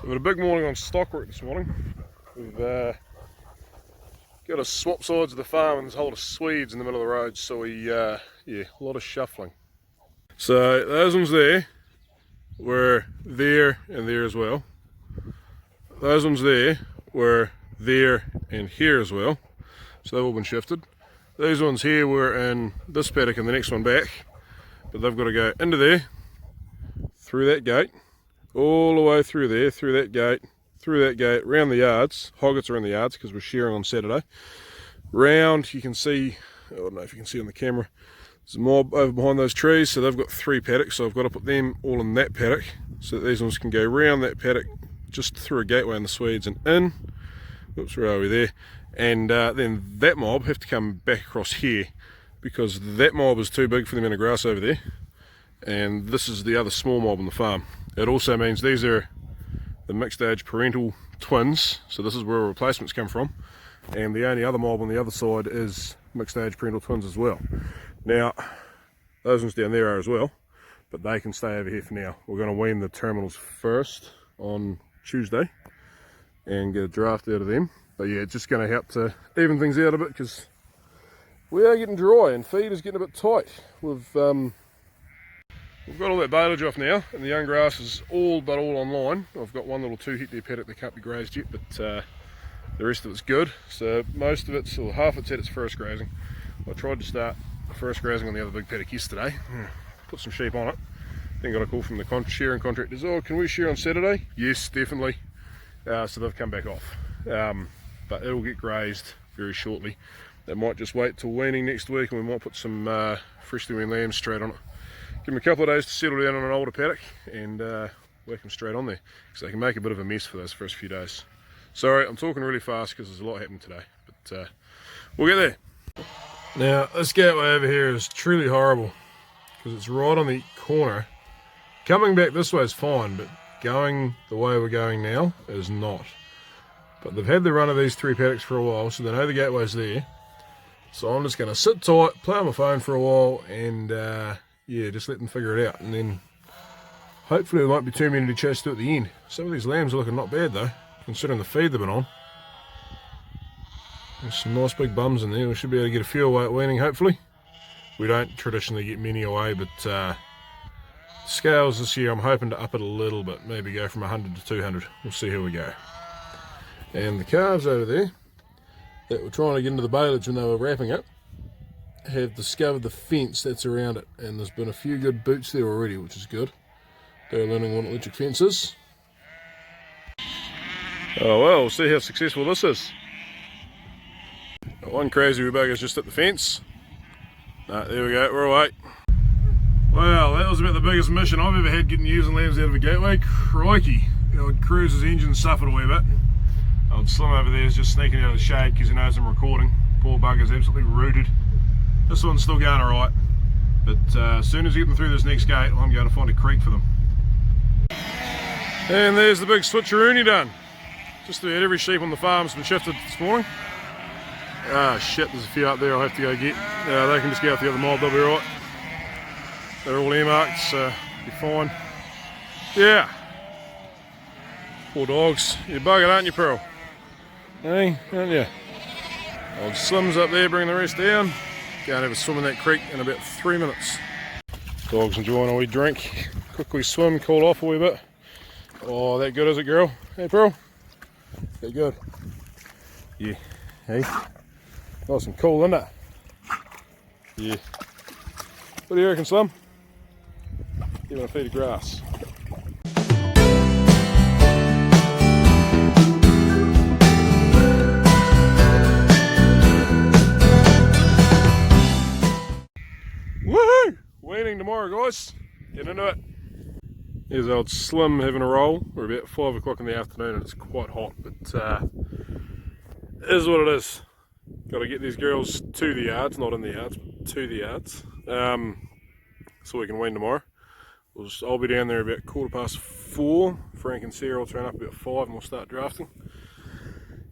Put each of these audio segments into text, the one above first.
We've had a big morning on stock work this morning. We've got to swap sides of the farm and there's a whole lot of Swedes in the middle of the road, so yeah, a lot of shuffling. So those ones there were there and there as well. Those ones there were there and here as well, so they've all been shifted. These ones here were in this paddock and the next one back, but they've got to go into there, through that gate, all the way through there, through that gate, round the yards. Hoggets are in the yards because we're shearing on Saturday. Round, you can see, I don't know if you can see on the camera, there's a mob over behind those trees, so they've got 3 paddocks, so I've got to put them all in that paddock, so that these ones can go round that paddock, just through a gateway in the Swedes and in. Oops, where are we there? And then that mob have to come back across here, because that mob is too big for the amount of grass over there, and this is the other small mob on the farm. It also means these are the mixed age parental twins, so this is where replacements come from, and the only other mob on the other side is mixed age parental twins as well. Now those ones down there are as well, but they can stay over here for now. We're going to wean the terminals first on Tuesday and get a draft out of them, but yeah, it's just going to help to even things out a bit because we are getting dry and feed is getting a bit tight. We've got all that baleage off now, and the young grass is all online. I've got one little 2 hectare paddock that can't be grazed yet, but the rest of it's good. So most of it's, or half it's at its first grazing. I tried to start the first grazing on the other big paddock yesterday, put some sheep on it, then got a call from the shearing contractors, oh, can we shear on Saturday? Yes, definitely. So they've come back off. But it'll get grazed very shortly. They might just wait till weaning next week, and we might put some freshly weaned lambs straight on it. Give them a couple of days to settle down on an older paddock and whack them straight on there, because they can make a bit of a mess for those first few days. Sorry, I'm talking really fast because there's a lot happening today, but we'll get there. Now this gateway over here is truly horrible because it's right on the corner. Coming back this way is fine, but going the way we're going now is not. But they've had the run of these 3 paddocks for a while, so they know the gateway's there. So I'm just going to sit tight, play on my phone for a while, and yeah, just let them figure it out, and then hopefully there won't be too many to chase through at the end. Some of these lambs are looking not bad though, considering the feed they've been on. There's some nice big bums in there. We should be able to get a few away at weaning, hopefully. We don't traditionally get many away, but scales this year I'm hoping to up it a little bit, maybe go from 100 to 200. We'll see how we go. And the calves over there that were trying to get into the baleage when they were wrapping it have discovered the fence that's around it, and there's been a few good boots there already, which is good. They're learning what electric fence is. Oh well, we'll see how successful this is. Got one crazy bugger's just at the fence. No, there we go, we're away. Well, that was about the biggest mission I've ever had, getting ewes and lambs out of a gateway. Crikey, the old Cruiser's engine suffered a wee bit. Old Slim over there is just sneaking out of the shade because he knows I'm recording. Poor bugger's absolutely rooted. This one's still going alright, but as soon as we get them through this next gate, I'm going to find a creek for them. And there's the big switcheroony done. Just about every sheep on the farm's been shifted this morning. Ah shit, there's a few up there I'll have to go get. They can just get out the other mob, they'll be alright. They're all earmarked, so be fine. Yeah. Poor dogs. You're buggered, aren't you, Pearl? Hey, aren't you? Old Slim's up there bringing the rest down. Go and have a swim in that creek in about 3 minutes. Dog's enjoying a wee drink. Quickly swim, cool off a wee bit. Oh, that good, is it, girl? Hey, Pearl? That good? Yeah. Hey? Nice and cool, isn't it? Yeah. What do you reckon, Slim? Give it a feed of grass. Woohoo! Weaning tomorrow, guys. Get into it. Here's old Slim having a roll. We're about 5 o'clock in the afternoon and it's quite hot, but it is what it is. Got to get these girls to the yards, not in the yards, but to the yards, so we can wean tomorrow. I'll be down there about 4:15. Frank and Sarah will turn up about 5 and we'll start drafting.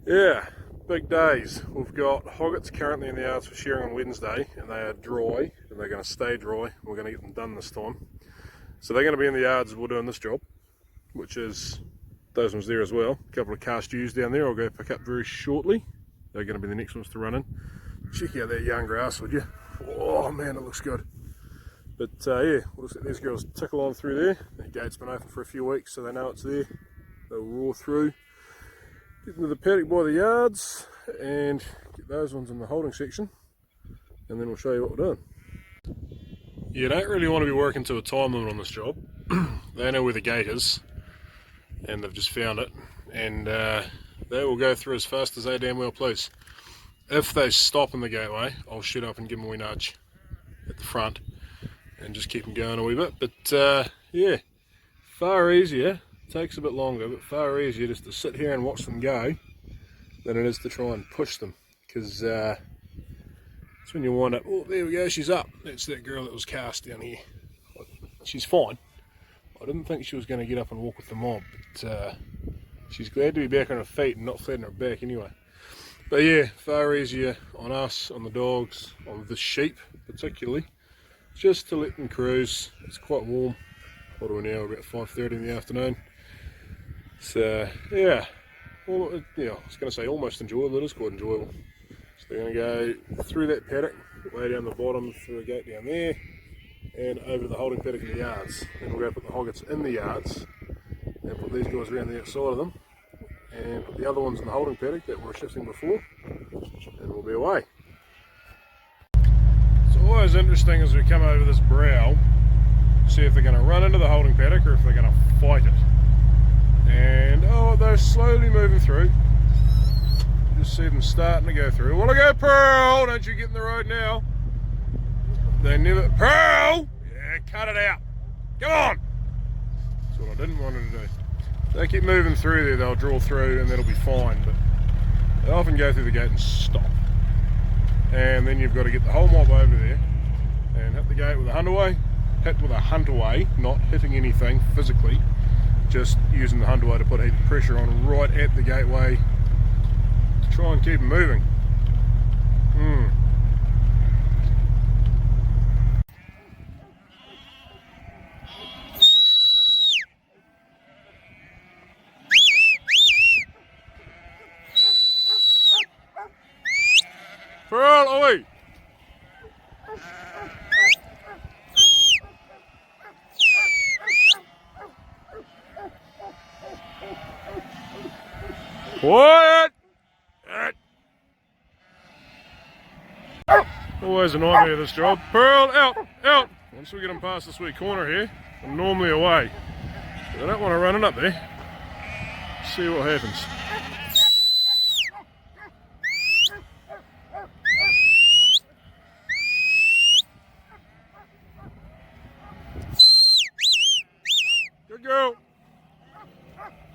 Yeah, big days. We've got hoggets currently in the yards for shearing on Wednesday, and they are dry, and they're going to stay dry. We're going to get them done this time. So they're going to be in the yards as we're doing this job, which is those ones there as well. A couple of cast ewes down there I'll go pick up very shortly. They're going to be the next ones to run in. Check out that young grass, would you? Oh man, it looks good. But yeah, we'll just let these girls tickle on through there. That gate's been open for a few weeks, so they know it's there. They'll roar through, get into the paddock by the yards, and get those ones in the holding section, and then we'll show you what we're doing. You don't really want to be working to a time limit on this job. They know where the gate is, and they've just found it, and they will go through as fast as they damn well please. If they stop in the gateway, I'll shoot up and give them a wee nudge at the front and just keep them going a wee bit. But yeah, far easier, takes a bit longer, but far easier just to sit here and watch them go than it is to try and push them, because that's when you wind up. Oh, there we go, she's up. That's that girl that was cast down here. She's fine. I didn't think she was going to get up and walk with the mob, but she's glad to be back on her feet and not flat on her back anyway. But yeah, far easier on us, on the dogs, on the sheep particularly, just to let them cruise. It's quite warm. What are we now? About 5:30 in the afternoon. So yeah, well, yeah, I was going to say almost enjoyable. It is quite enjoyable. So they're going to go through that paddock, way down the bottom through a gate down there, and over to the holding paddock in the yards. Then we'll go put the hoggets in the yards and put these guys around the outside of them, and put the other ones in the holding paddock that were shifting before, and we'll be away. It's always interesting as we come over this brow, see if they're going to run into the holding paddock or if they're going to fight it. And oh, they're slowly moving through. Just see them starting to go through. Wanna go, Pearl? Don't you get in the road now. They never, Pearl! Yeah, cut it out. Come on! That's what I didn't want her to do. They keep moving through there, they'll draw through and that'll be fine, but they often go through the gate and stop. And then you've got to get the whole mob over there and hit the gate with a hunt away. Hit with a hunt away, not hitting anything physically, just using the hunt away to put heat pressure on right at the gateway to try and keep them moving. Pearl, away! Quiet! Always a nightmare this job. Pearl, out! Out! Once we get them past this wee corner here, I'm normally away. But I don't want to run it up there. See what happens. Good girl.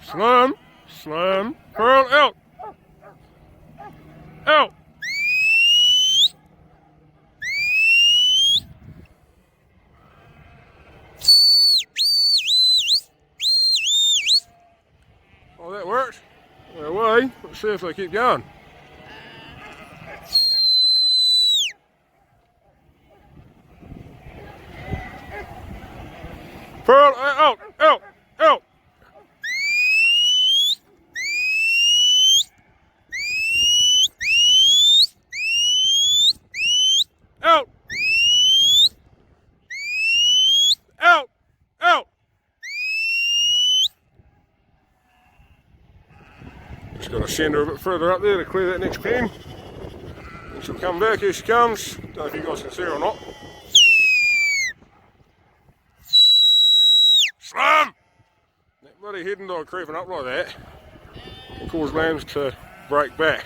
Slam. Slam. Pearl, out. Out. Oh, that worked. They're away. Let's see if they keep going. Pearl, out, out, out. Out. Out, out. Just got to send her a bit further up there to clear that next pen. And she'll come back. Here she comes. Don't know if you guys can see her or not. Slam! That bloody heading dog creeping up like that will cause lambs to break back.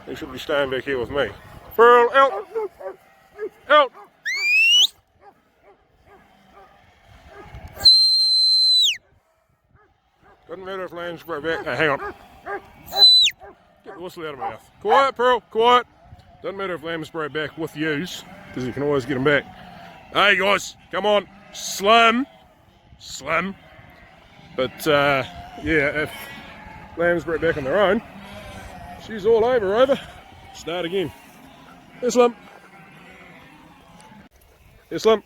They should be staying back here with me. Pearl, out! Out! Doesn't matter if lambs break back. Hey, hang on. Get the whistle out of my mouth. Quiet, Pearl, quiet. Doesn't matter if lambs break back with yous, because you can always get them back. Hey guys, come on. Slim. Slim. But yeah, if lambs break back on their own, she's all over. Start again. Here, Slim. Here, Slim.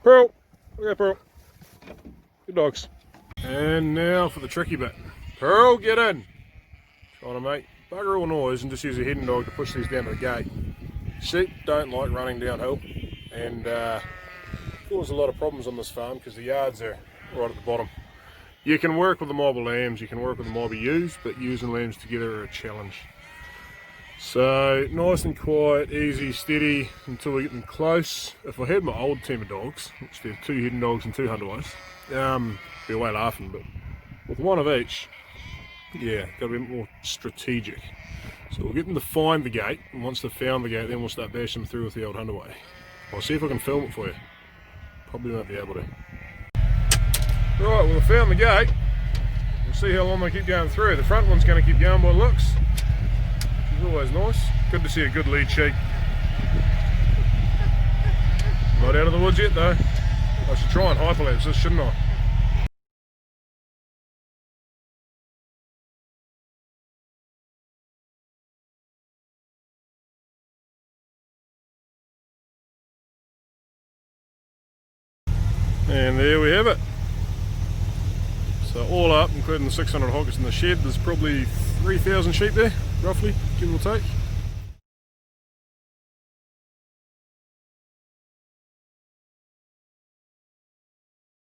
Pearl. Look at Pearl. Good dogs. And now for the tricky bit. Pearl, get in! Trying to make bugger all noise and just use a heading dog to push these down to the gate. Sheep don't like running downhill, and cause a lot of problems on this farm because the yards are right at the bottom. You can work with the mob of lambs, you can work with the mob of ewes, but ewes and lambs together are a challenge. So nice and quiet, easy, steady until we get them close. If I had my old team of dogs, which there's 2 heading dogs and 2 hunterways, be away laughing, but with one of each, yeah, got to be a bit more strategic. So we'll get them to find the gate, and once they've found the gate, then we'll start bashing them through with the old hunterway. I'll see if I can film it for you. Probably won't be able to. Right, well, I found the gate. We'll see how long they keep going through. The front one's going to keep going by looks, which is always nice. Good to see a good lead sheep. Not out of the woods yet though. I should try and hyperlapse this, shouldn't I? And there we have it. So all up, including the 600 hoggers in the shed, there's probably 3,000 sheep there, roughly, give or take.